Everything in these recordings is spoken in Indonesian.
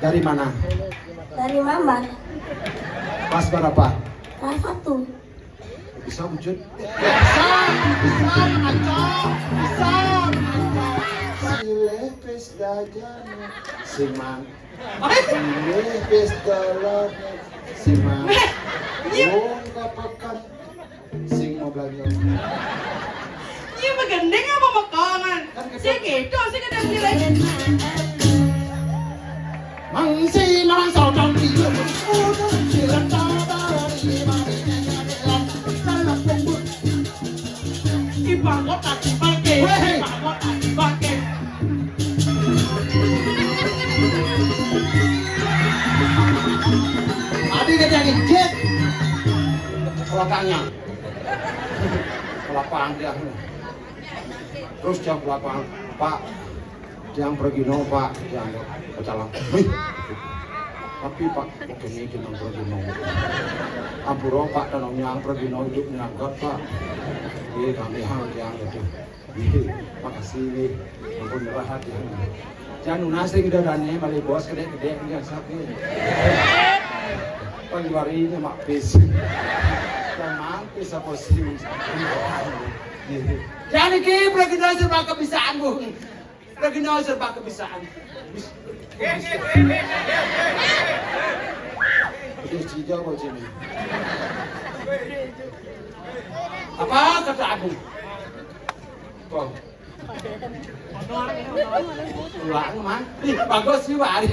Dari mana? Dari Mama. Kelas berapa? Kelas 1. Bisa wujud? Bisa macam. Bisa. Si lepes dajana, si man. Si lepes dalane, si man. Wong kapakan, sing mau belanja. Ini begendeng apa makanan? Saya gitu, saya kadang nilai. Mangsi marang saudang dia. Dibangun tak dipakai, dibangun tak dipakai. Adi dia yang jet. Kelakangnya. Kelapang dia. Terus jam kelapang, Pak. Jangan pergi no Pak, jangan kecalang. Tapi Pak, oke ini jangan pergi no. Ampuro Pak dan yang pergi no hidup nyangkat Pak. Iya kami yang itu. Makasih, ampun rahat ya. Jangan nasi kita dani balik bos gede-gede yang sakit. Pagi mak pis. Sama pis apa sih? Jangan ki pergi no serba kebisaan bu. Pergi no serba kebisaan. Udah cijau kau cini. Apa kata aku? Kau. Ulang man. Ih, bagus sih Pak.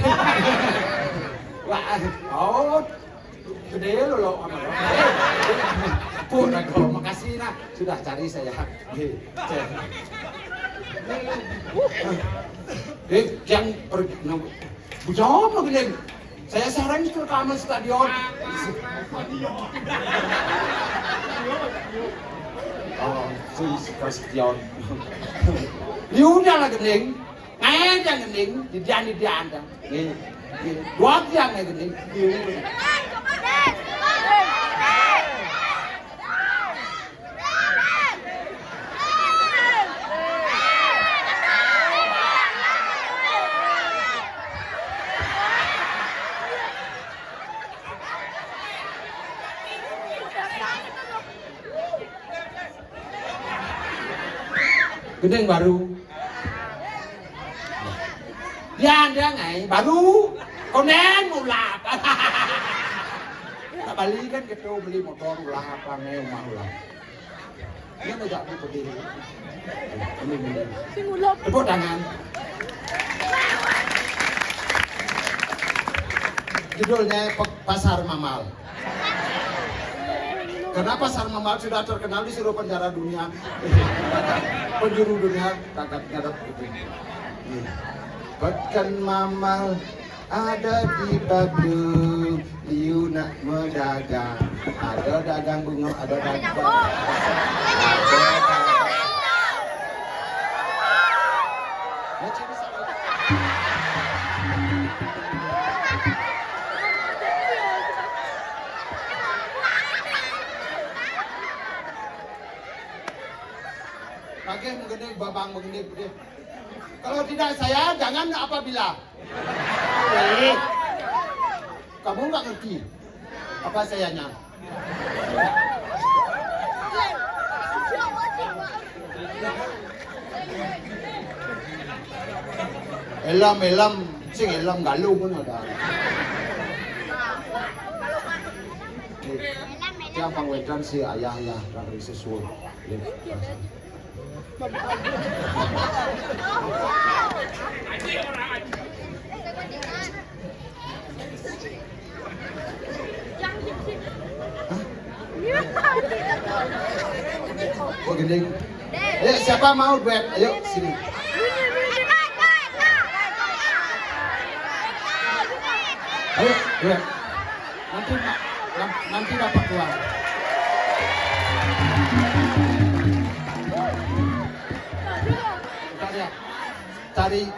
Wah, oh. Gede lo sama lo. Pun aku makasih nak sudah cari saya. Yang pergi bujang lagi. Saya saran ke kamar stadion. Oh, stadion. Liunya lah gening, ngajar gening, di anda. Dua tiang gening. Gedeng baru. Ya anda ngai baru. Konen ulap. Tak balik kan gitu beli motor ulap, ngai rumah ulap. Ini enggak pergi. Ini. Tepuk tangan. Judulnya Pasar Mamal. Karena Pasar Mamal sudah terkenal di seluruh penjara dunia. Penjuru dunia kakak ngadap itu. Pekan Mamal ada di Batu, liu nak berdagang. Ada dagang bunga, ada dagang. Pakai begini, babang begini. Kalau tidak saya, jangan apabila. Kamu nggak ngerti apa sayanya? Elam, sing elam galuh pun ada. Yang pangwedan si ayah dari sesuatu. Oh gini. Ayo siapa mau duet? Ayo sini. Ayo duet. Nanti dapat uang.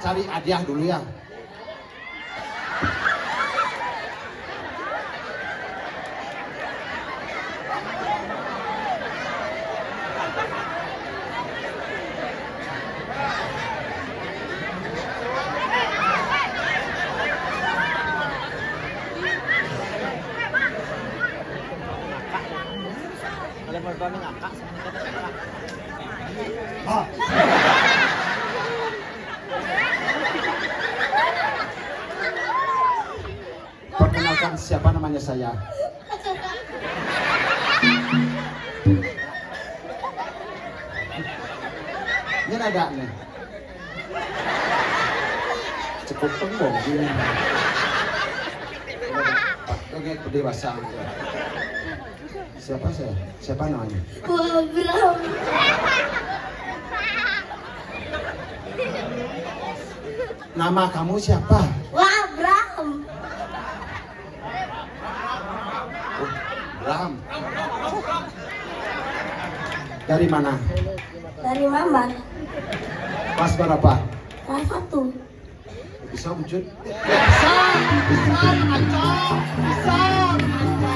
Cari hadiah dulu ya. Ah. Perkenalkan siapa namanya saya. Ini ada nih. Cukup tembong gini. Oke, dewasa. Siapa saya? Siapa namanya? Wabram. Nama kamu siapa? Wabram. Oh, Bram. Dari mana? Dari Mamat. Kelas berapa? Kelas 1. Bisa wujud? Bisa, Anco. Bisa, Anco.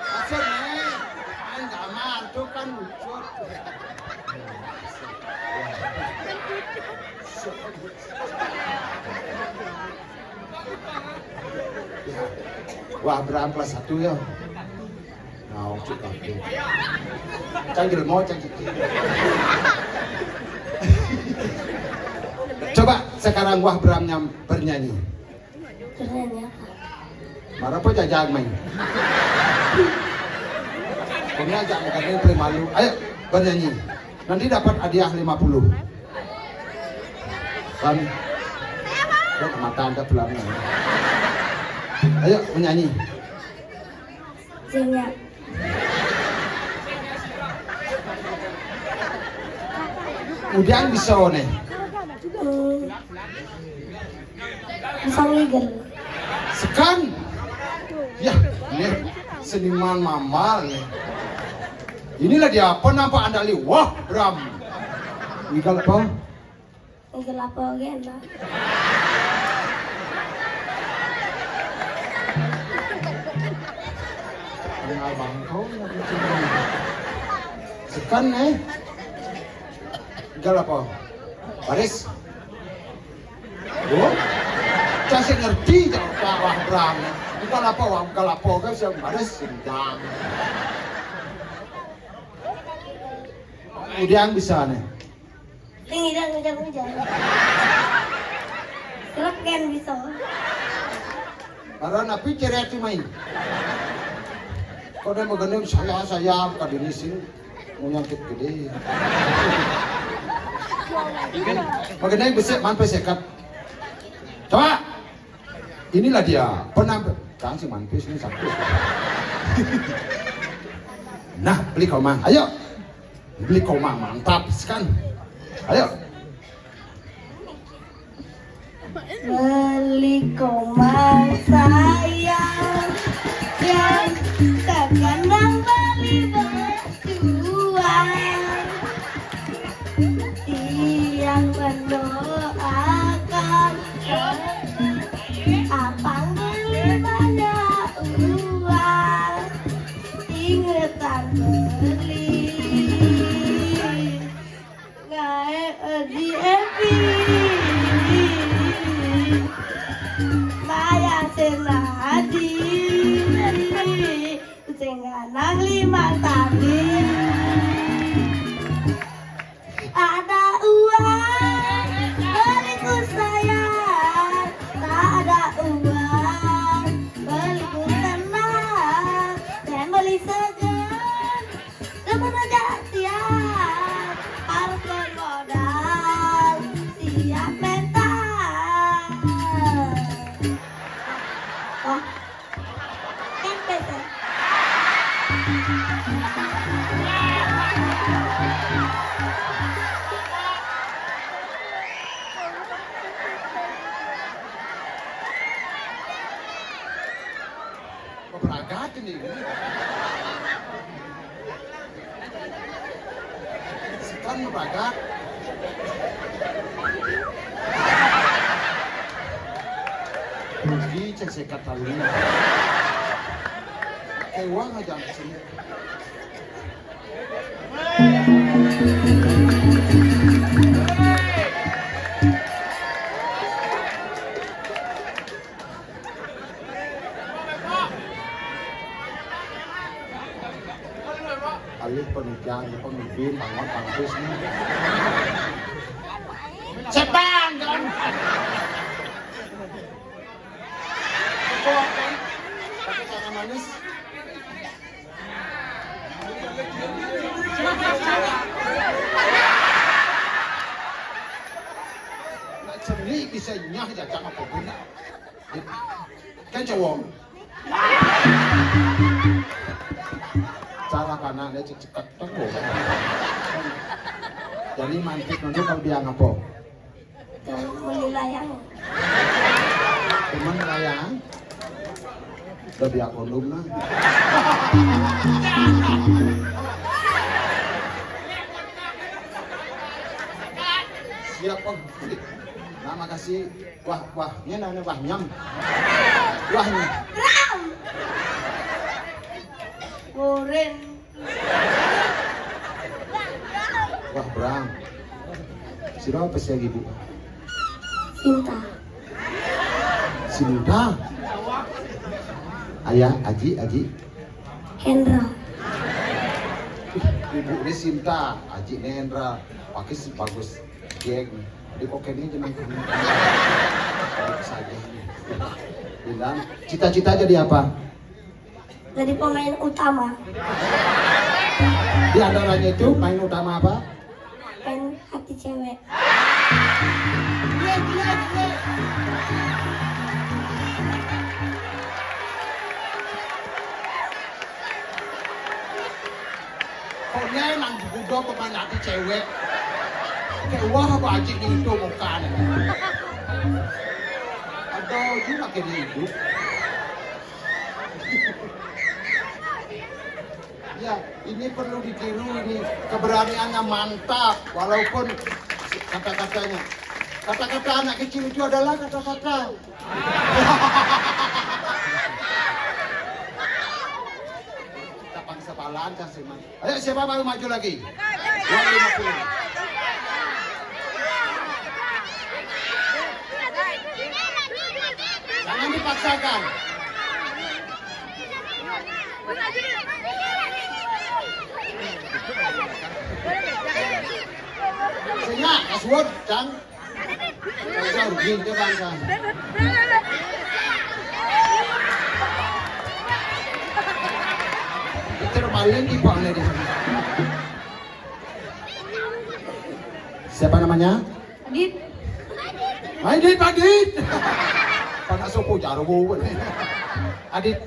Bisa, nih. Enggak mantu kan wujud. Wah, Abraham kelas 1 ya. Nah, wujud aku. Canggil mau canggil. Coba sekarang Wah Bramnya bernyanyi. Bernyanyi apa? Marah apa jajang main? Kami ajak makannya beli malu. Ayo bernyanyi. Nanti dapat hadiah 50. Kan? Lo ke mata anda belakang. Ayo menyanyi. Zinga. Udah bisa nih. Bisa ngigel. Sekan. Ya, ini seniman mamal nih. Inilah dia penampak andali Wah Bram. Ngigel apa? Ngigel apa gena? Kenal bangkau. Sekan nih. Ngigel apa? Baris. Oh, saya ngerti jawab Wah Bram. Bukan apa kan saya baris sendang. Kemudian bisa nih. Tinggi dan hujan. Kerap kan bisa. Karena napi ceria tu main. Kau dah mengenai saya bukan ini sih mau nyangkut gede. Mengenai besar manpe sekat. Coba. Inilah dia penampil. Kang si manpe ini satu. Nah, beli kau mang. Ayo. Beli kau mang mantap kan. Ayo. Beli komang sayang yang terkadang beli berjuang yang mendoakan abang beli banyak uang ingetan beli nggak di epi Maya senadi Senganang lima tadi ada uang beliku sayang tak ada uang beliku tenang dan beli segan depan aja siap harus bermodal siap mental oh kan betul Beragat ini. Sekarang beragat. Rugi cek sekat tali. Uang aja sini. alih penikian pemimpin bangun kampus nih. Sepang kan. Pakai cara manis. Nak cernih bisa nyah jajak apa guna. Kan cowok. Cara kanan dia cek tengok. Jadi mantik nanti kalau dia ngapo. Beli layang. Teman layang. Udah biar kondom lah. Siap Om. Nah makasih. Wah, ini namanya wah nyam. Wahnya. Ram. Goreng. Wah Bram. Sira apa sih ibu? Cinta. Sinta. Ayah, Aji. Hendra. Ibu ini Sinta, Aji ini Hendra. Pakai si bagus. Geng. Di kok ini jenang kamu. Baik saja. Bilang, cita-cita jadi apa? Jadi pemain utama. Di antaranya itu main utama apa? Main hati cewek. Pokoknya emang juga pemain hati cewek. Kayak wah apa aja itu mukanya. Aduh, juga kayak hidup. Ya, ini perlu ditiru ini keberaniannya mantap walaupun kata-katanya. Kata-kata anak kecil itu adalah kata-kata. Kita bangsa balan kan sih, Man. Ayo siapa mau maju lagi? 250. Jangan dipaksakan. Senyak, kaswot, Cang. Kaswot, rugi ke bangsa. Termaling di bawah ini. Siapa namanya? Adit. Adit. Panas sopo jarum. Adit.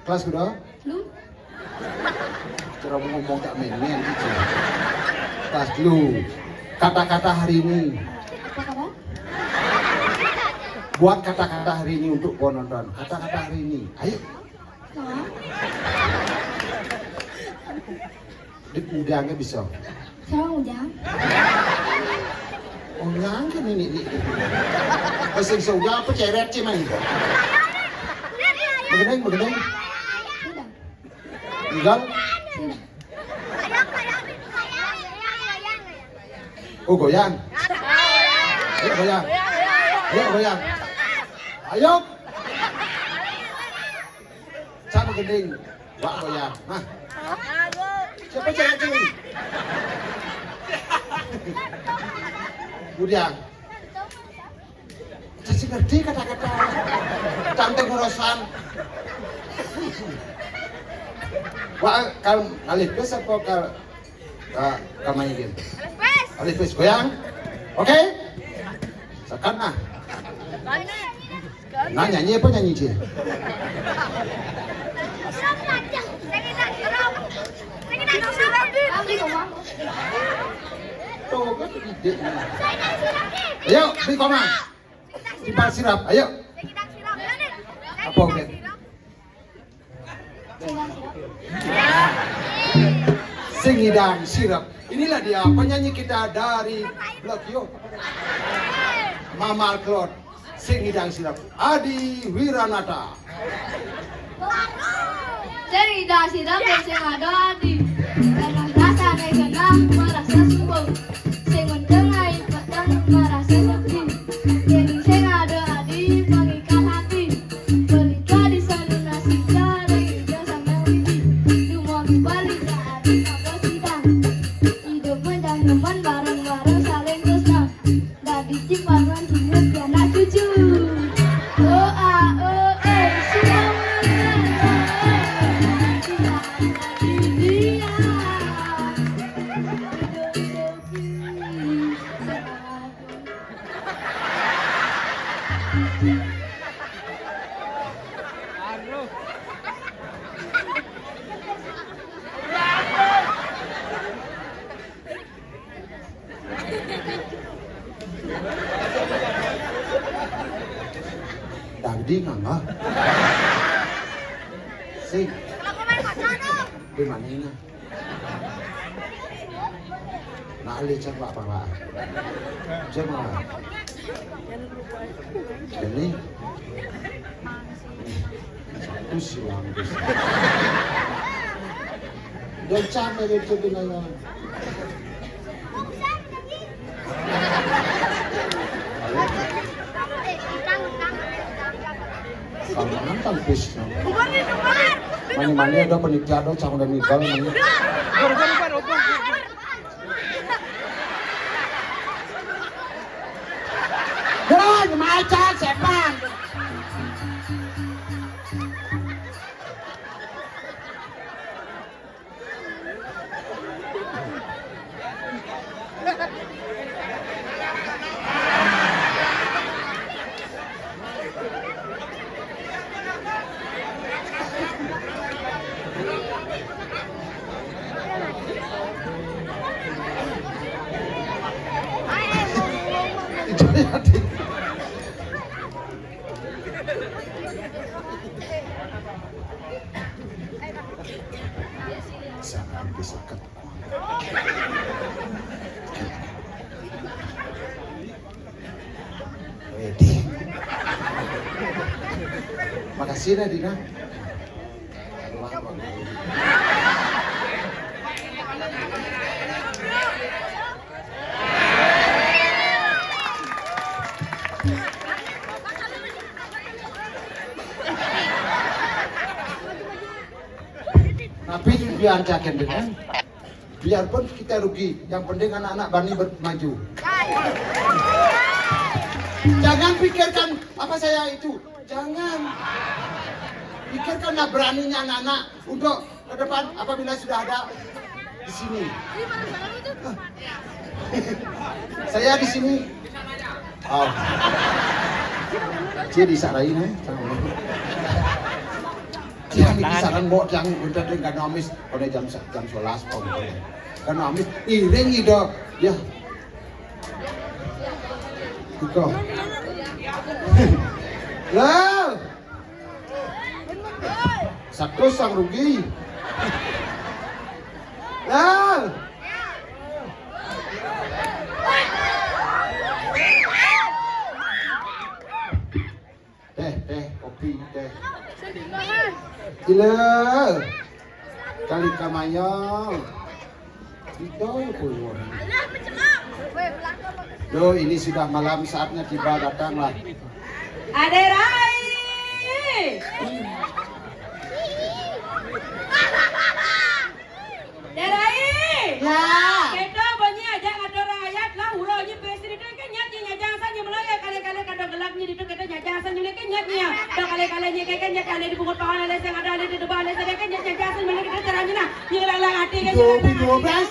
Kelas kedua? Lu? Cara ngomong tak main-main gitu. Kelas lu. Kata-kata hari ini. Apa kabar? Buat kata-kata hari ini untuk penonton. Kata-kata hari ini. Ayo. Nah. Dit udangnya bisa. Siapa ujang? Oh nyangkin ini. Mesin seudang apa ceret sih main? Begeneng. Sudah. Tinggal. Sudah. Oh goyang. Ayo goyang. Ayo. Sama gending. Wak goyang. Nah. Siapa ceret ini? Udang. Saya ngerti kata-kata. Cantik urusan. Wah, kali pes apa kamayin? Kali pes goyang. Oke? Sekarang nah. Nah nyanyi apa nyanyi sih? Tuh kan ide. Ayo, beri komang. Simpan sirap, ayo. Apa udah? Singidang sirap. Inilah dia penyanyi kita dari Blok Yo. Mamal Klot. Singidang sirap. Adi Wiranata. Cerita sirap yang sing ada di dalam rasa genah merasa subuh sing mendengai petang merasa sepi jadi sing ada di mengikat hati berita di salunasi dari jasa melodi dicip paruan timur anak cucu. Doa siang Dagdi ngangga. Sing. Di mana ini? Nak ali coba apa pak? Coba. Ini. Satu silang bisa. Dan cara itu dengan. Kalau nonton bis, mana ada penitia do, cang udah mikal mana. Don, macam siapa? Sangat bisa makasih Nadina. Tapi diancakan dengan biarpun kita rugi, yang penting anak-anak Bani maju. Jangan pikirkan apa saya itu, jangan pikirkanlah beraninya anak-anak untuk ke depan apabila sudah ada di sini. Saya di sini. Oh. Jadi sarai nih. Yang ini saran mbok yang udah dengan nomis pada jam 11 pagi. Kan nomis iring itu ya. Kok. Lah. Satu sang rugi. Lah. Teh, kopi, teh. Gila, kali kamayang, itu pun. Yo, ini sudah malam, saatnya tiba, datanglah. Ade Rai. Ade Rai. Ya. Kita bunyi aja ada rakyat lah, ulonya presiden kan nyatnya nyajang saja melaya kali-kali kada gelapnya itu kita nyajang saja mereka nyatnya. Dah kali-kali nyekeken nyekali di pukul pahala leseng ada di depan leseng kan nyajang saja mereka kita caranya nah nyelang hati kan. 12.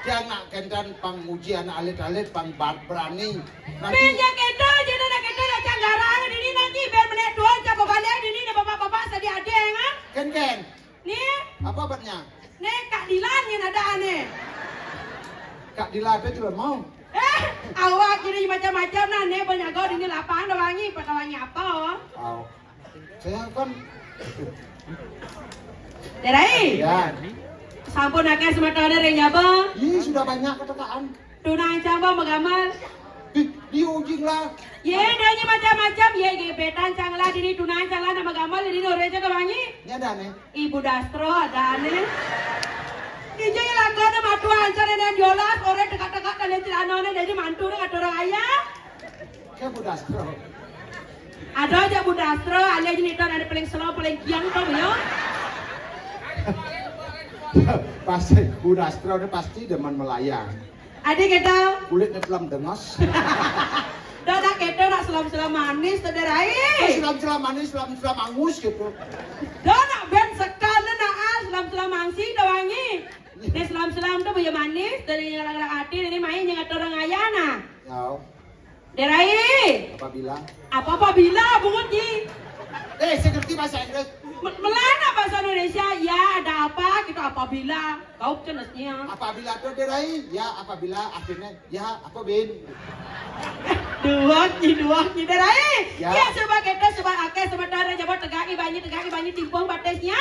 Jangan kendan panguji anak alit-alit pang berani. Pinjak kita jadi nak kita nak canggarang ini nanti biar menit dua jago balik ini nih bapak-bapak sedih ada kan? Ken. Nih. Apa batnya? Nih Kak Dilan yang ada aneh. Kak Dilada juga mau. Awak kira macam-macam nah nih banyak kau ini lapangan dah wangi apa? Oh. Saya kan. Derai. Ya. Sampun akeh semata ada yang nyaba. Ini sudah banyak ketekaan. Tunang camba mengamal. Diuji lah. Ye nanya macam-macam ye gebetan cangla dini tunang cangla nama gamal dini oreja dah wangi. Nyada nih. Ibu Dastro ada aneh. Ije yang lagu ada matu ancar dan jolas orang dekat-dekat kalian celana dari mantu dengan orang ayah. Kayak Budastro. Ada aja Budastro, alias ini itu ada paling slow paling kian tuh ya. Pasti Budastro ini pasti demen melayang. Adik kita. Kulitnya telam dengas. Dah kita nak selam-selam manis tederai. Selam-selam manis, selam-selam angus gitu. Dah nak ben sekali nak selam-selam mangsi dah wangi. Ni selam-selam tu punya manis dari yang hati ini main yang ada orang ayana. Ya. Derai. Apabila bungut ni. Saya ngerti bahasa Inggris. Melana bahasa Indonesia, ya ada apa, kita apabila, kau jenisnya. Apabila tu derai, ya apabila akhirnya, ya apa bin. Dua ni derai. Ya. Ya sebab kita sebab akeh sementara jabat tegaki banyak timpung batesnya.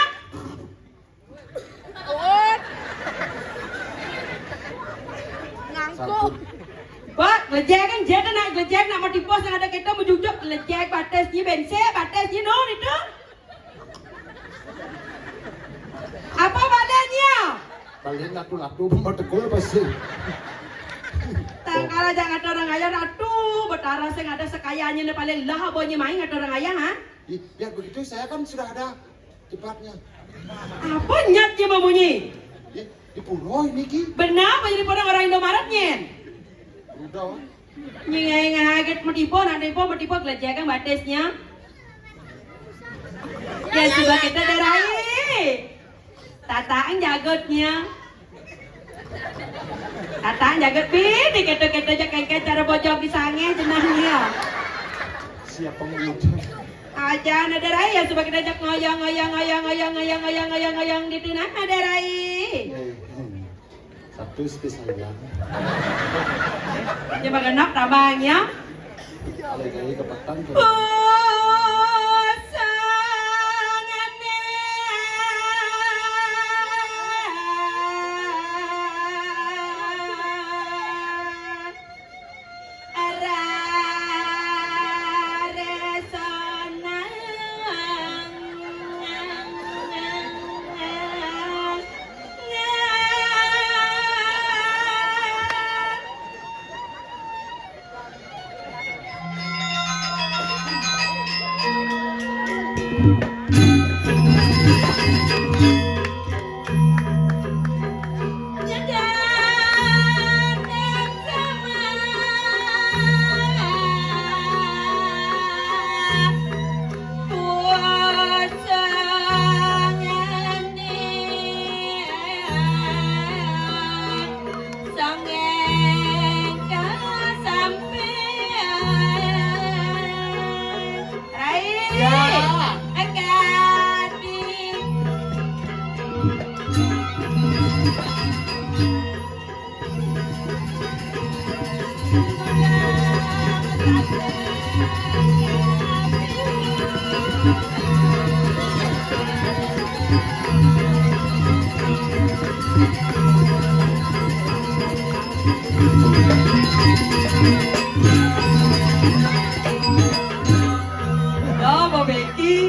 Ngangkuk. Pak, lejek kan dia nak lejek nak mau tipos yang ada kita menjujuk lejek batesnya bense batesnya non itu. Apa badannya? Balik latu-latu bertekul pasti. Tangkala jangan ada orang ayah ratu, betara saya ada sekayanya ni paling lah bonya main ada orang ayah ha? Ya begitu saya kan sudah ada cepatnya. Apa nyatnya membunyi? Ya, di pulau ini ki. Benar menjadi orang Indomaretnya. Udah. Ngaget metipu gelejekan batasnya. Ya sudah kita derai. Tataan jagotnya. Tataan jagot bini kita jaga cara bojok di sange jenahnya. Siapa mulut? Aja nadarai ya coba kita jak ngoyang di tunah nadarai. Satu spesial. Coba genap tabangnya. Kali-kali ke petang ke.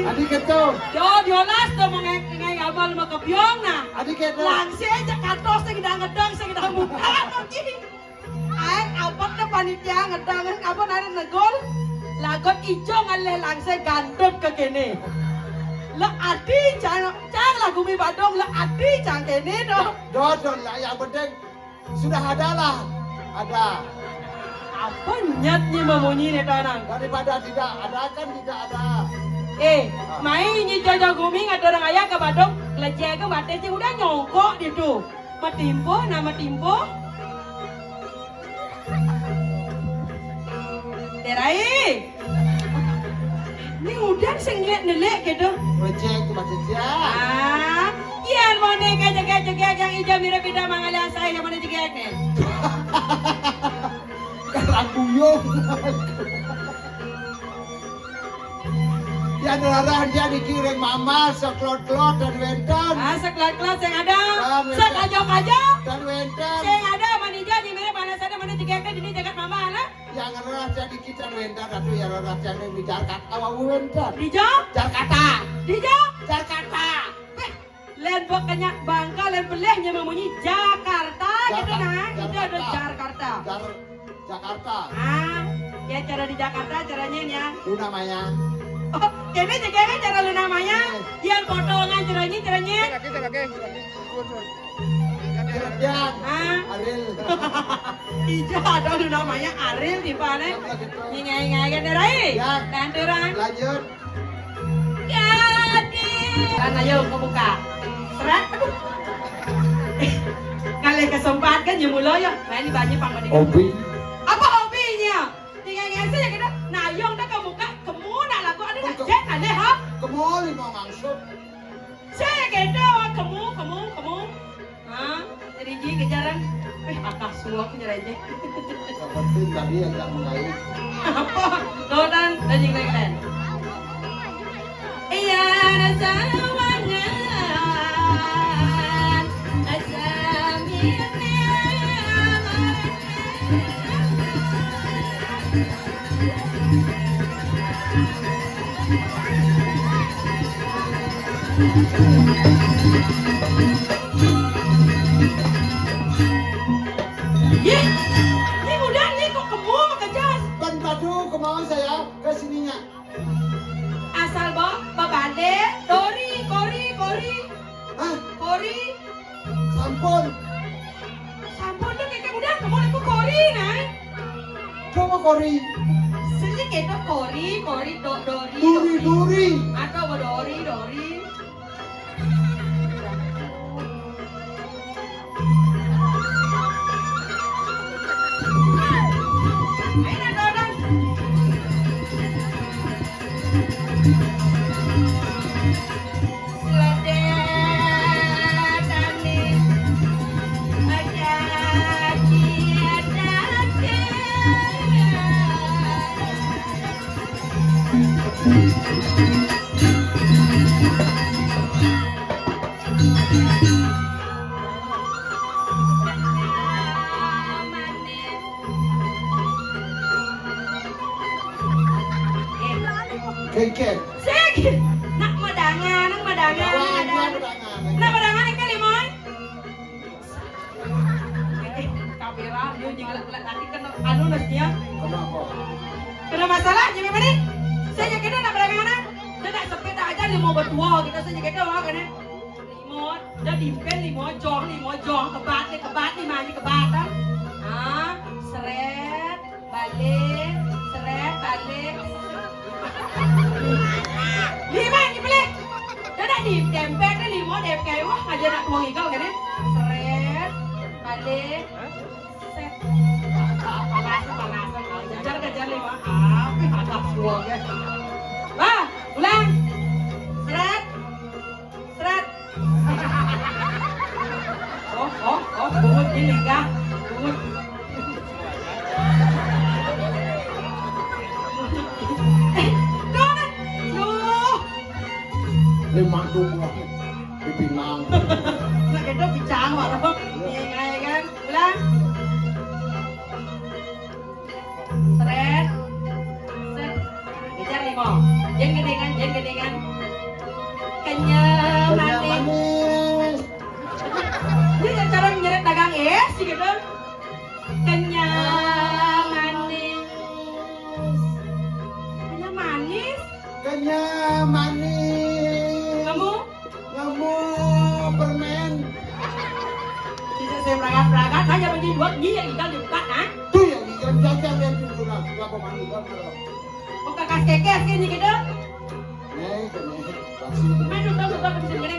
Adik itu. Diolas tuh mengenai abal makabiong na. Adik itu. Langsung aja katos saya ngedang muka begini. Ay, abang na panitia ngedang apa nana negol. Lagot ijo ngalle langsung gandot ke kene. La adi cang lagu mi badong la adi cang kene do. Dodol lah yang penting sudah ada lah. Ada. Apa nyatnya memunyi nih tanang? Daripada tidak ada kan tidak ada. Main nyi jojo guming ada orang ayah ke badong lejek ke batasnya udah nyongkok gitu. Matimpo nama timpo. Terai. Ini udah senglet nelek gitu. Lejek ke batasnya. Iyan mau nih jegek yang hijau mirip beda mangalia saya yang mana jegek nih. Karambuyung. Yang larang dia dikirim mama seklot-klot dan wentan. Seklot-klot yang ada. Sekajok-kajok. Dan wentan. Yang ada manija di mana panas ada mana jegek di jagat mama lah. Yang larang jadi kita wentan atau yang larang jadi di Jakarta awal wentan. Di Jok? Jakarta. Di Jok? Jakarta. Len kenyak Bangka len belehnya memunyi Jakarta gitu nah. Itu ada Jakarta. Jakarta. Ya cara di Jakarta caranya ya. Lu namanya. Oh, kene jegeke cara lu namanya. Yang potongan caranya. Cerdian. Hah? Ariel. Hijau ada namanya Ariel di mana? Nyingai-ngai kan derai. Ya. Dan terang. Lanjut. Jadi. Kan ayo kebuka. Seret. Kali kesempatan ya mulai ya. Main banyak panggung. Hobi. Apa hobinya? Nyingai-ngai saja kita. Nah, yang dah kebuka, kamu nak lagu ada nak cek ada ha? Kemoli mau mangsud. Saya kena kamu. Hah? Jadi ji kejaran. Akak suap nyerainya. Yang penting tadi agak mengait. Apa? Dodan dan yang lain-lain. Iya, rasa wangan, rasa Ini udah nih kok kamu makan jas. Ban padu kemauan saya ke sininya. Asal babade, kori. Hah? Kori. Sampun. Sampun tuh kayak udah kamu aku kori nah. Coba kori. Sini kita kori, dori. Duri. Atau dori. Ayo Dodan. Kengkeng. Sige, nak madangan. Nak madangan yang kali moy. Kamera dia jangan laki kan anu nasnya. Kenapa? Kena masalah jadi mana? Saya kena nak madangan. Saya nak sepeda aja limo berdua kita saja kena wah kan. Limo, dah dimpen limo jong kebat lima ni kebat ah. Seret, balik. Lima ni balik. Dah nak ditempel ni limo dep kayu aja nak tuang ikau kan. Seret, balik. Set. Panas. Kejar lima. Apa agak suang ya. Bah, ulang. Seret. Oh, bungut ini kah? Bungut. Donan. Loh. Lima dua. Di Pinang. Nak kena bincang walau. Ngai kan. Ulang. Seret. Set. Kejar lima. Jangan gedengan. Kenyal manis. Ini yang cara menyeret dagang sih gitu. Kenyal manis. Kamu permen. bisa saya berangkat hanya menjadi dua yang tinggal dibuka nah. Tuh yang dijajan yang tunjukan. Kenapa mandi kan? Oh kakak kekes ini gitu. Nih. Main dulu bisa gede.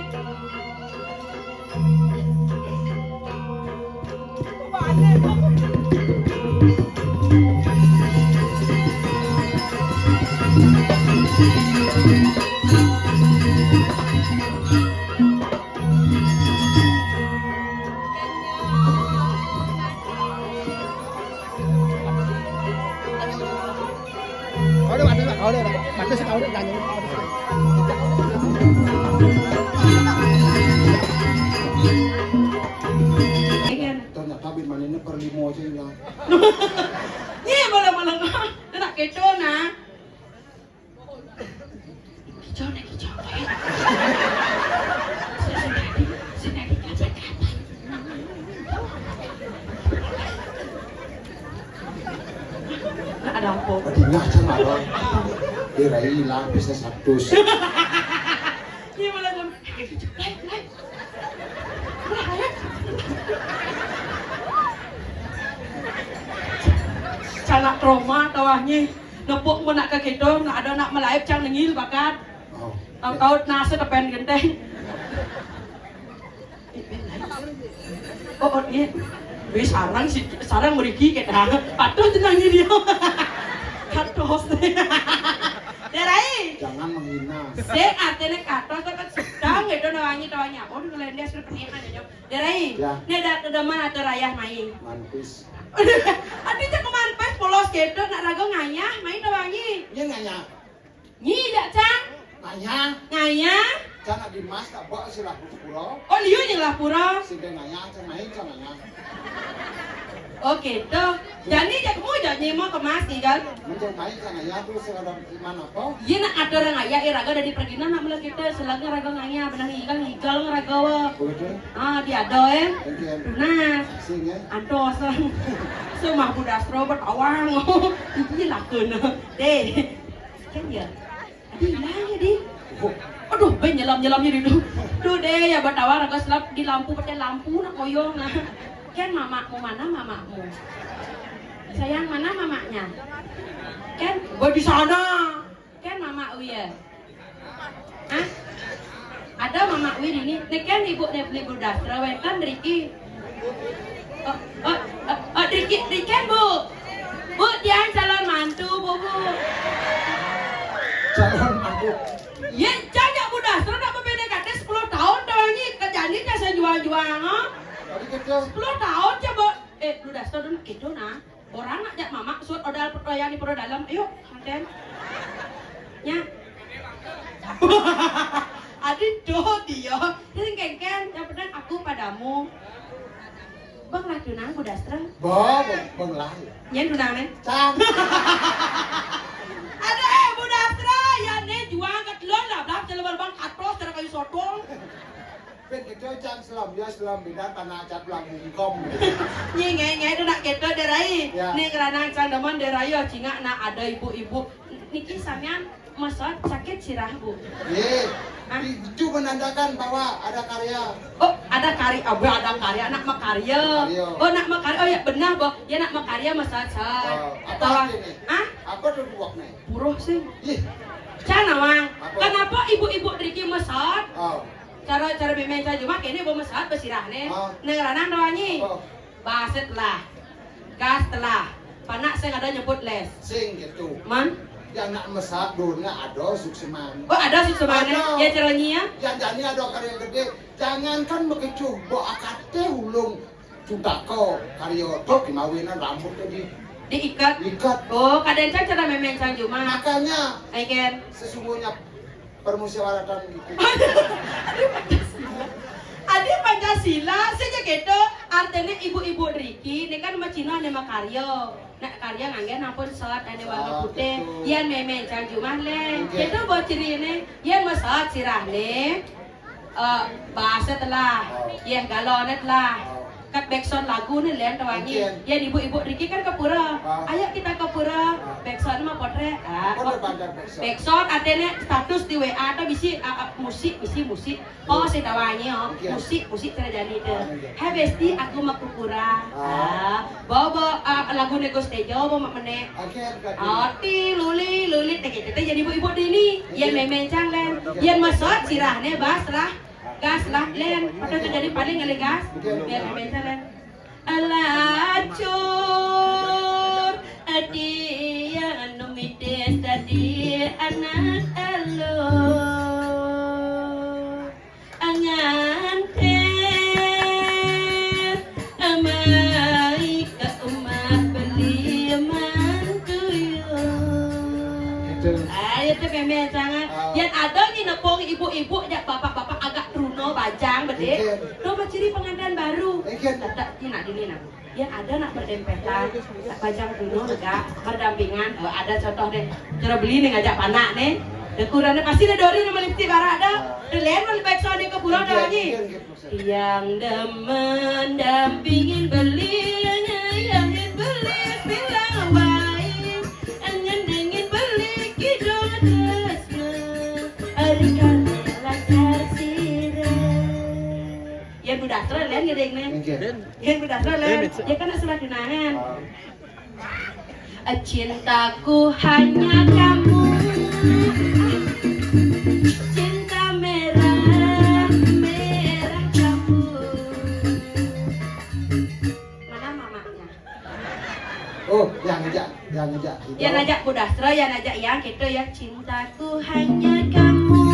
Ternyata bin manini per limo aja yang. Ni malam-malam nak kecoh nah. Kecoh. Ada apa? Tadinya aja ngalor. Dirai hilang bisa 100. Ni malam-malam. sanak trauma tawahnya. Nepuk mo nak ke kita, nak ada nak melaip cang nengil bakat. Oh. Kau nasi tepen genteng. Oh, iya. Wis sarang meriki kita. Patuh tenangnya dia. Katos. Derai. Jangan menghina. Sek artinya katos kan sedang itu tawanya. Oh, di lendes pernikahan aja. Derai. Ya. Ne dah mana terayah main. Mantis. Adi cak kemanpes polos gitu nak rago ngayah main tawangi. Ini nganya. Nyi dak cang. Nganya. Ngayah. Jangan dimas tak bawa silah pura. Oh liu yang lah pura. Sehingga nganya, jangan main, jangan nganya. Oh gitu. Jadi jak kamu jadi mau ke mas kan? Mencari main, jangan nganya terus sekarang di mana po? Iya nak ada orang ngayah, raga dari perginan nak mula kita selagi raga ngayah benar higal raga wa. Begitu. Ah dia ada Bagian. Nah, Sehingga. antos semah budak robot awang. Iya lah kena. Deh. Kan ya. Adi lah ya di. Aduh, nyelam-nyelamnya dulu. Duh deh ya bertawar agak selap di lampu pakai lampu nak koyong nah. Ken mamamu mana mamamu? Sayang mana mamanya? Ken, gue di sana. Ken mama Uya. Hah? Ada mama Uya ini. Nih kan ibu beli budak rawetan Riki. Riki kan bu. Bu dia calon mantu bu. Calon mantu. Ya, jangan budak terus nak berbeda kata 10 tahun dah ni kejadian saya jual-jual Tadi kita 10 tahun coba budak terus gitu nah orang nak jak mama suat odal perayaan di perut dalam ayo hanten nya adik doh dia kengken yang penting aku padamu bang lah tunang budak terus Benglah. nyen tunang nih Cang. ada budak terus ya nih jual ke telur lah belak jalan bang katros cara kayu sotong Ben kita cang selam beda tanah acat belang mungkom. Nyi nge itu nak kita derai. Ya. Nih kerana cang demen derai ya cinga nak ada ibu-ibu. Niki sampean masot sakit sirah bu. Ye. Hah? Itu menandakan bahwa ada karya. Oh ada karya, ada karya nak makarya. Karya. Oh nak makarya, oh ya benar boh. Ya nak makarya masat sat. Apa ini? Ah? Apa tuh buak nih? Buruh sih. Ih. Cang nawang. Apa? Kenapa ibu-ibu Riki masat? Oh. Cara memang saya cuma kini bawa masat bersirah nih. Oh. Nengeranang doanyi. Apa? Baset lah, gas telah, panak saya ada nyebut les. Sing gitu. Man, Yang nak mesak dulunya ada sukseman. oh ada sih sebenarnya, Ada. ya caranya. Jangan ada karya gede. Jangankan begitu, bawa akate hulung cutako karya tok kemawinan rambut tadi Diikat. ikat. Oh, kadang kan cara memang sang cuma. Makanya Aiken. sesungguhnya permusyawaratan itu. Adi Pancasila, saya gitu. Artinya ibu-ibu Riki, ini kan macina ane makaryo. Nak karya nganggen ampun saat ane warna putih. betul. Yan memang sang cuma le. Oke. Itu buat ciri ini. Yan masat sirah ne. Bahasa telah, ya galonet lah. Kat backsound lagu ni lain tawangi. Oke. Ya ibu-ibu Riki kan ke pura. Ayo kita ke pura. Backsound mah potret. Kode bandar besok. Backsound artinya status di WA atau bisi musik. Oh si tawangi oh. Oke. Musik terjadi deh. Hai besti aku mau ke pura. Bawa lagu Negos Tejo bawa meneh. Oke, Ati luli teh jadi ibu-ibu ini. Yang memencang len. Yang masot sirahne bas lah. Gas lah len. Padahal terjadi paling ngeli gas. Biar memencang len. Alacur adi yang numides tadi anak elo angan tes amai ke umah beli mantuyo. Ayo tuh memang sangat. Yang ada ni nepong ibu-ibu jak bapak-bapak agak truno bajang bedek. Coba ciri pengantin baru. Tak ini nak dini nak. Yang ada nak berdempetan, tak bajang truno enggak berdampingan. Ada contoh deh. Cara beli nih ngajak panak nih. Dekurane pasti ada dori nama lipstick bara ada. Delen mal baik soal ke pulau dah lagi. Yang demen dampingin belinya yang beli bilang baik. Angan dingin beli kidong desna. Arikan lakar sirah. Yang budak terus len gedeng nih. Yang budak terus len. Ya kan nak surat tunangan. Cintaku hanya kamu, cinta merah, merah kamu. Mana mamanya? Oh, yang ngajak. Yang ngajak Budastra, yang ngajak yang gitu ya. Cintaku hanya kamu,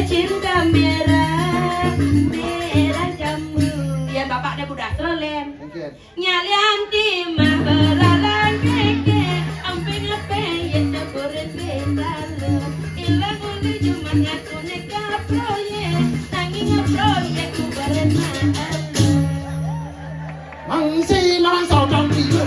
cinta merah, merah kamu. Ya bapaknya Budastra len. Mungkin. Nyalian timah beralang keke, ampe ngape ya caburin betalo. Ilang uli cuma ngaku neka proyek, nanging proyek ku berenang. Mangsi marang saudang dia.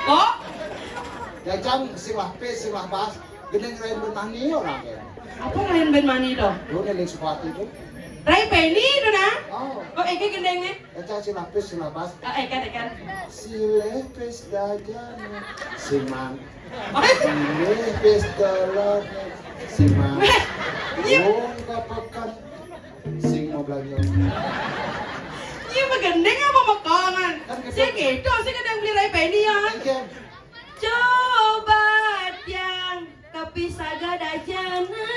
Oh, Ya jam silah pe silah bas, gedeng rain benani orang ya. apa lain ben mani do? Lu neling sepatu itu. Rai Penny do na? Oh, Oh, eke gendengnya? ya jam silah pe silah bas. Ekan. Sile pes dajana, siman. Oh, Sile pes dalane, siman. Iya. Wong kapakan, sing mau belanja. iya begendeng apa mekongan? Kan gitu. Saya gitu, saya kadang beli Rai Penny ya. Mungkin. Coba yang tapi saga dajana.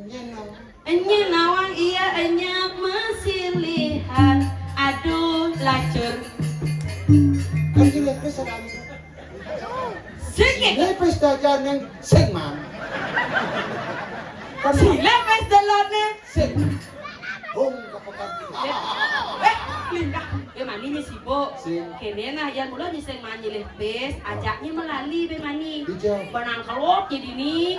Nyenang. Enye nawang iya enye masih lihat. Aduh lacur. Kan sile pes dajana. Sikit. Sile pes dajana, siman. Kan Sila mes dalane. sing. Wong kapakan. Lindah. Mani sibuk. Sing. Kene nah yan mula nyiseng mani leh bes, ajaknya melali be mani. Dijam. Benang kelot jadi ini.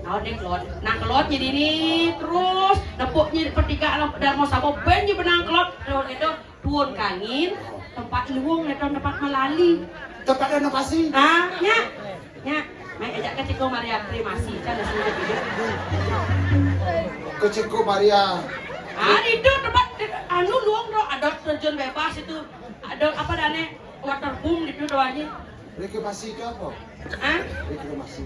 Nah, deh kelot. Nang kelot jadi ini terus nepuknya pertigaan dan mau sabo ben di benang kelot. Terus itu tuun kangin tempat luwung itu tempat melali. Tempat renovasi. Ah, nya. Mai ajak ke Ciko Maria kremasi can sini video. Ke Ceko Maria. Ah, itu tempat anu luang do ada terjun bebas itu. Ada apa dane waterboom itu doanya. Reklamasi itu apa? Ah, Reklamasi.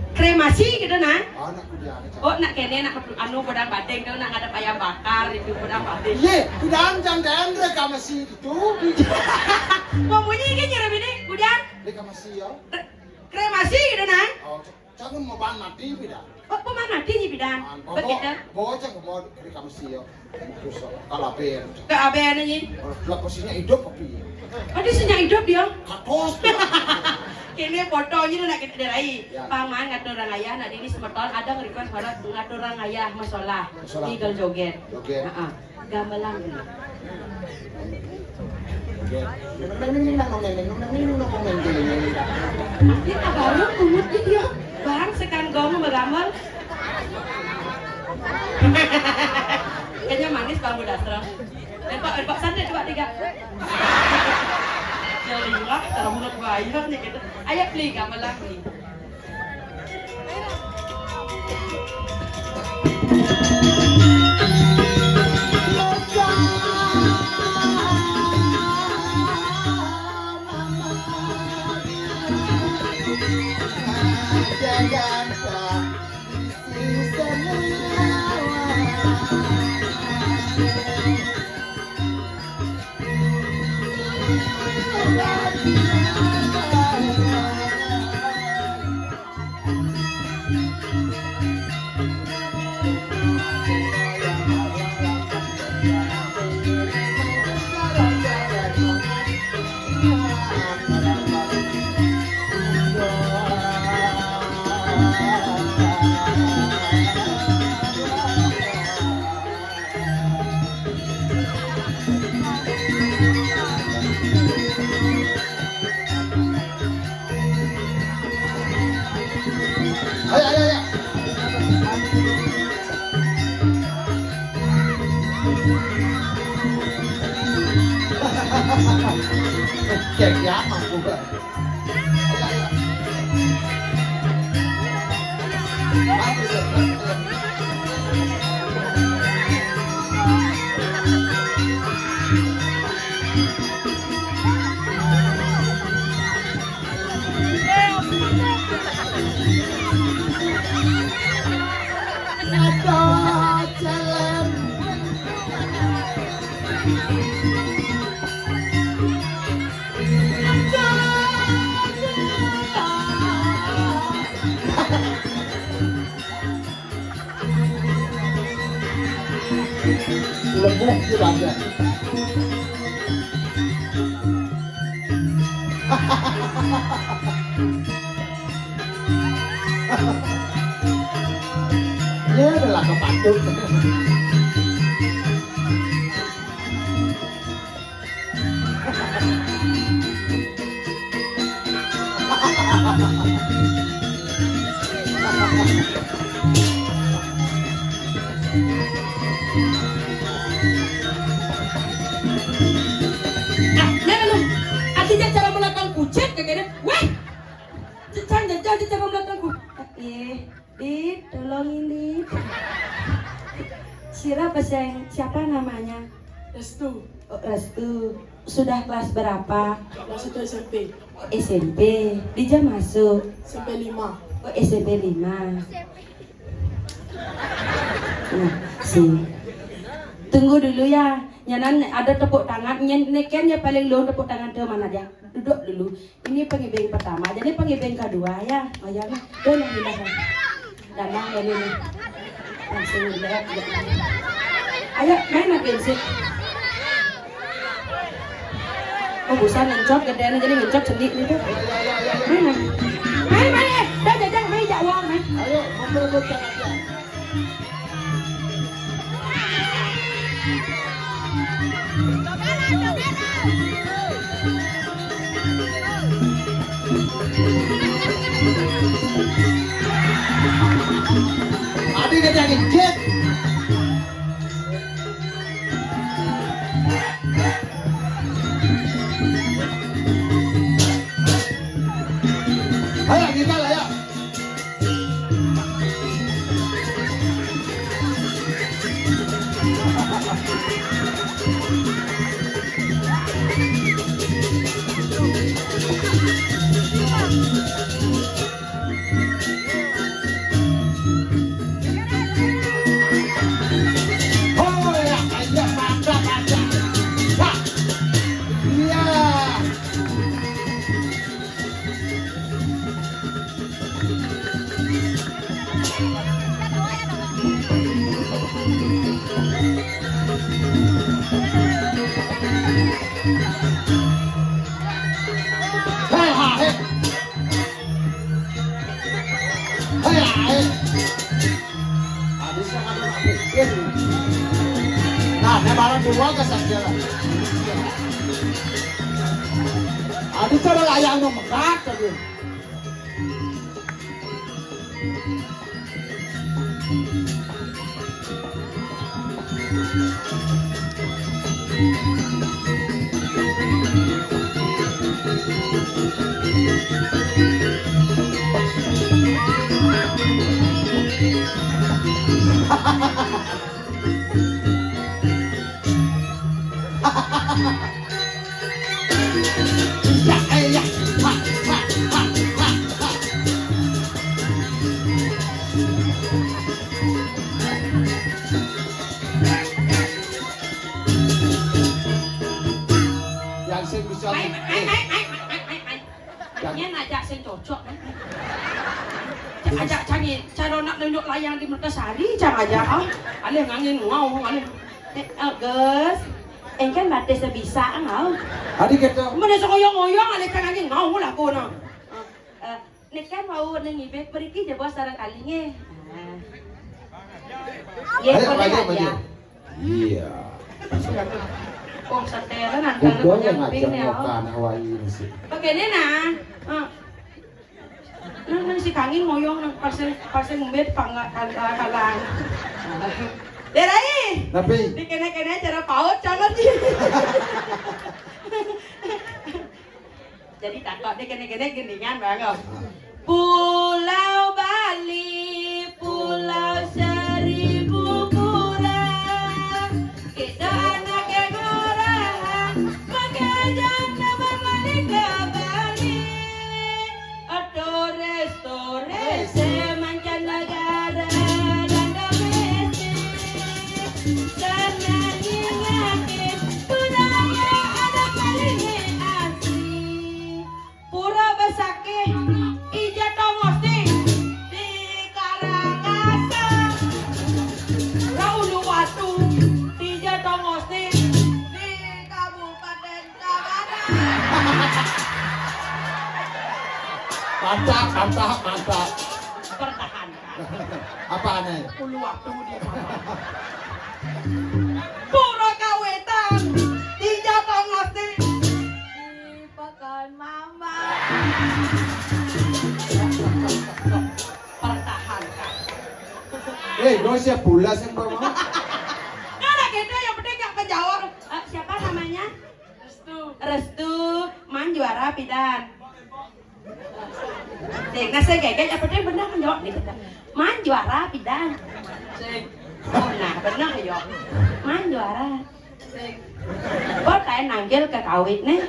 kremasi gitu nah. Anak kuda. Oh, nak kene nak anu pedang badeng tu nak ada ayam bakar itu pedang badeng. Ye, kudan jangan reklamasi itu. Pemunyi ini nyerap ini, kemudian Reklamasi ya. kremasi gitu nah. Oh, jangan mau bahan mati beda. Oh, pemana mati bidan. Begitu. Bawa jangan bawa reklamasi ya. Terus kalaben. Ke abean ini. Reklamasinya hidup tapi. Oh, dia senyap hidup dia. Katos. Kini fotonya nak kita derai. Ya. Paman ngatur orang ayah, nah ini semeton ada request pada ngatur orang ayah masalah. Masalah. Tinggal joget. Joget. Heeh. Gamelan dulu. Kita baru umut dia. Bang sekan gong beramal. Kayaknya manis Bang Budastra. Pak santai 2 3. Jelilah, cara mulut bayar nih gitu. Ayo beli gamelan beli. Cek ya, Mas Buka. Ayo. Lemuk juga ada. Ini adalah kepatuk. Nah lu, artinya cara melakukan kucet kayaknya. Weh, jangan cara melakukanku. Tolongin Dit. Siapa namanya? Restu, Oh, Restu. Sudah kelas berapa? kelas 1 SMP, SMP. Dija masuk. SMP 5. Oh, SMP 5. Nah, sih. Tunggu dulu ya. Nyanan ada tepuk tangan. Neken ya paling low tepuk tangan tuh mana dia? Duduk dulu. Ini pengibing pertama. Jadi pengibing kedua ya. Oh ya, tuh yang di belakang. Danang ya ini. Langsung lihat. Ayo main lagi sih. Oh bosan mencot gedean jadi mencot sendiri nih tuh. Main. Dah jajang main jak uang main. Ayo, memberikan aja. Adi kita ngecek. Ayo kita lah ya. Oh ya, aja mantap. Wah. Iya. Hei, hei. Hei. Habisnya kan bikin. Nah, lebaran dua kesakitan. Aduh, coba layang dong megak tadi. Ya, ya. Ha, ha, ha, ha, ha. Yang saya bisa Main. Yang ajak saya cocok. Ajak cari cara nak nunjuk layang di Mertasari, jangan ajak ah. Alih ngangin ngau, alih. Gus, engkan batas sebisa ngau. Adik kita Mana sekoyong-oyong alih kan ngangin ngau lah kau nak. Nek kan mau nengibet beriki je bos sarang kalinya. Ya Ayo, boleh maju. aja. Iya. Oh setelan antara Kudo banyak yang ping ngajak ya. mokan Hawaii ini sih. Oke deh nah. Nang si kangin ngoyong nang pasang ngumbet kalang. Derai. Tapi Dikene-kene cara paut jangan sih. Jadi takut dikene-kene geningan banget. Pulau Bali, Pulau Seribu Kurang, kita anak orang, maka jangan berbalik ke Bali. Tores mancanegara dan domestik, karena ingatin budaya ada paling asli. Pura Besakeh Mantap. Pertahankan. Apa aneh? Ulu waktu di Pura kawetan di Jatong Ngosti. Di pekan mama. Pertahankan. Gue siap bulas yang bawa. Karena gitu yang penting gak kejawab. Siapa namanya? Restu. Man juara pidan. Cek, nah saya kayak apa dia benar kan jawab nih kita. Man juara pidan. Cek. Oh, nah benar ya. Man juara. Cek. Bot kayak nanggil ke kawit nih.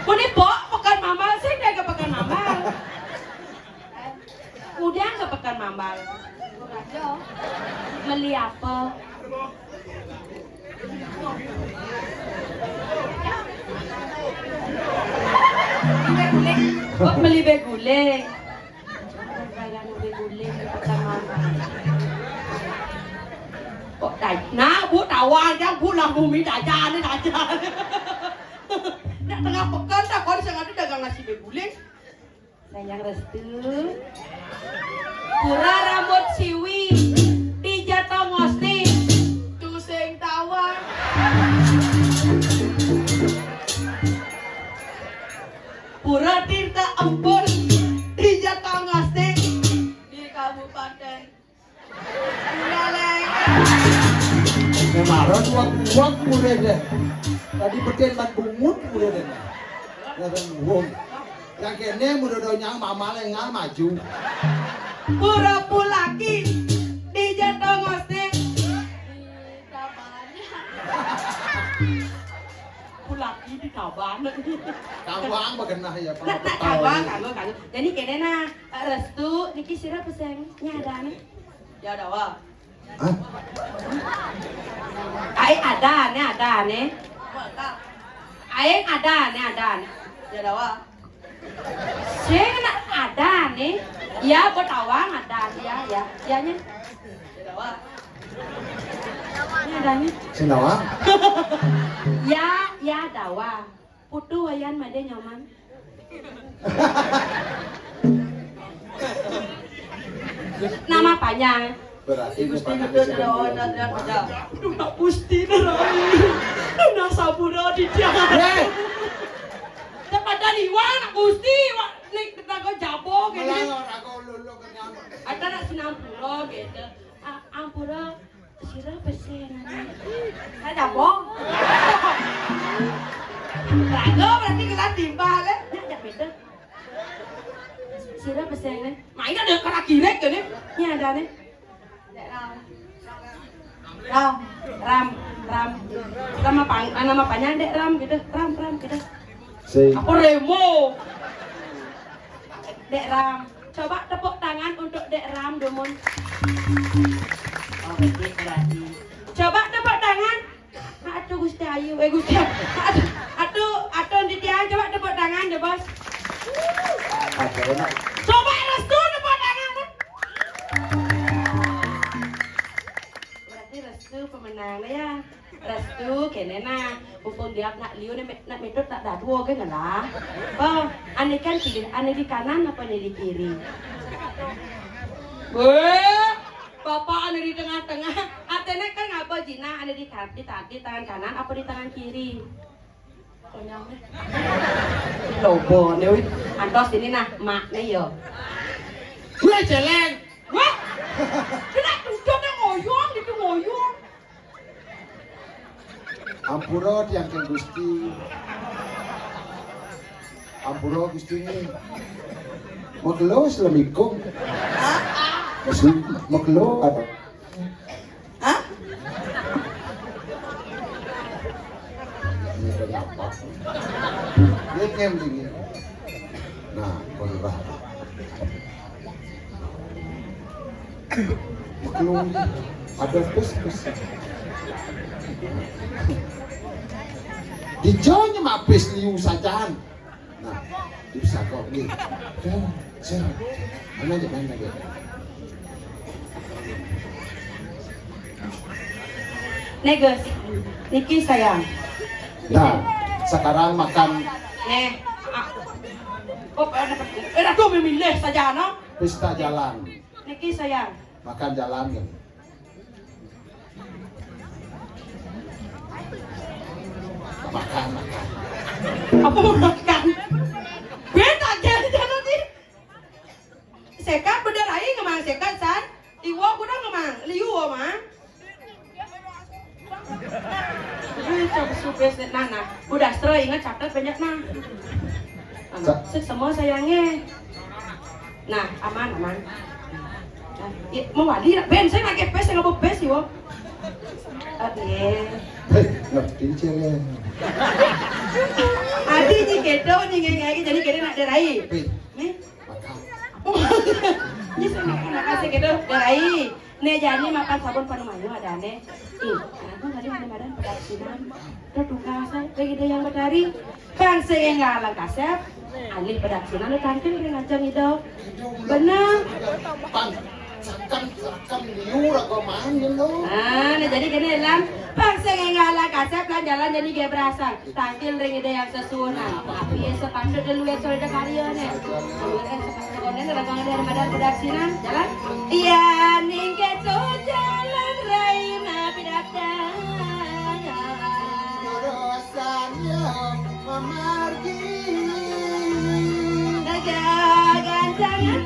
Ini bok pekan mambal sih dia ke pekan mambal. Udah ke pekan mambal. Ayo. Beli apa? Beli beguling. Dagangan beguling di pekan mambal. Kok nah bu tawar yang pulang bumi dajan. Nak tengah pekan tak kau sengaja dagang nasi beguling. Sayang Restu. Pura rambut siwi di Jatong Ngosti. Tusing tawar. Pura Tirta Empun di Jatong Ngosti. Di Kabupaten Buleleng. Kemarin uang mudah deh. Tadi beden ban bungut mudah deh. Dan uang. Yang kene mudah donyang mama lengal maju. Pura Pulaki di Jatong Ngosti. Di Tabanan. Pulaki di Tabanan. Kawang bagenah ya Nak kawang kanggo. Jadi kene na Restu niki sira peseng nyadane. Ya ada wa. Hah? Aing ada nih. Aing ada nih. Ya ada wa. Sing ada nih. Ya betawang ada ya. Ya nya. Ya ada wa. Ini ada nih. Sendawa? Ya dawa. Putu wayan made nyaman. Nama panjang. Berarti ini Gusti pada itu ada Duh Gusti nerai. Duh sabura di dia. Cepat dari wana Gusti. Nek kita kau jabo gitu. Melangor aku lulu kenyang. Ada nak sinampura gitu. Ampura sira pesen. Ada jabo. Rago berarti kita timbal ya. Ada beda. Sira pesen. Main ada kara kirek kan ni. Ni ada ni. Ram. Nama panjang dek Ram gitu. Ram gitu. Apa Remo? Dek Ram. Coba tepuk tangan untuk Dek Ram Domon. Oh, Dek berarti. Coba tepuk tangan. Aduh Gusti Ayu, Gusti. Aduh di dia coba tepuk tangan ya, Bos. Ada enak. Coba Restu tepuk tangan. Berarti Restu pemenang ya. Restu kene na. Mumpung dia nak liu nak metode tak dah dua kan lah. Oh, ane kan pilih ane di kanan apa ane di kiri? Bapak ane di tengah-tengah. Atene kan ngapa Jina ane di tangan kanan apa di tangan kiri? Konyangnya. Lobo nih, antos ini nah maknya yo. Gue celeng. Wah, kena tujuannya ngoyong gitu ngoyong. Ampura tiang ke Gusti. Ampura Gusti ini. Maglo Assalamualaikum. Maglo apa? Hah? Ini kenapa? Lihat ngem tinggi. Nah, berubah. Maglo ada pus. Dijonya mapis liu sajaan. Nah, bisa kok nih. Mana aja. Negus, Niki sayang. Nah, sekarang makan Nih, Oh, tuh memilih saja, no? Pesta jalan. Niki sayang. Makan jalan kan. Makan. Apa mau makan? Beta jadi nanti. Sekat bener aja ngemang sekat san. Iwo kuda ngemang, liu mah. Coba supes nana. Udah setelah ingat catat banyak nah. Semua sayangnya. Nah, aman. Nah, mau wali Ben saya nggak kepes, saya nggak mau pes iwo. Ngerti cile. Adi ni kedo ni ngai jadi kedo nak derai. Nih. Makan. Ni saya kasih kedo derai. Ne jadi makan sabun panumanyo ada ne. Aku tadi ada pedaksinan. Tertukar saya lagi yang berdari. Kan saya ngalang kasep. Alih pedaksinan lu tampil dengan jam itu. Benar. Sakam liur aku main lo. Nah jadi gini lam. Bang saya ngalang kasep lan jalan jadi dia berasa. Tampil ring ide yang sesunan. Tapi sepanduk dulu ya soal karya ne. Kemudian ragang dari madal pedaksinan jalan. Iya ning keto jalan raina pidatan. Rasanya memargi. Jangan jangan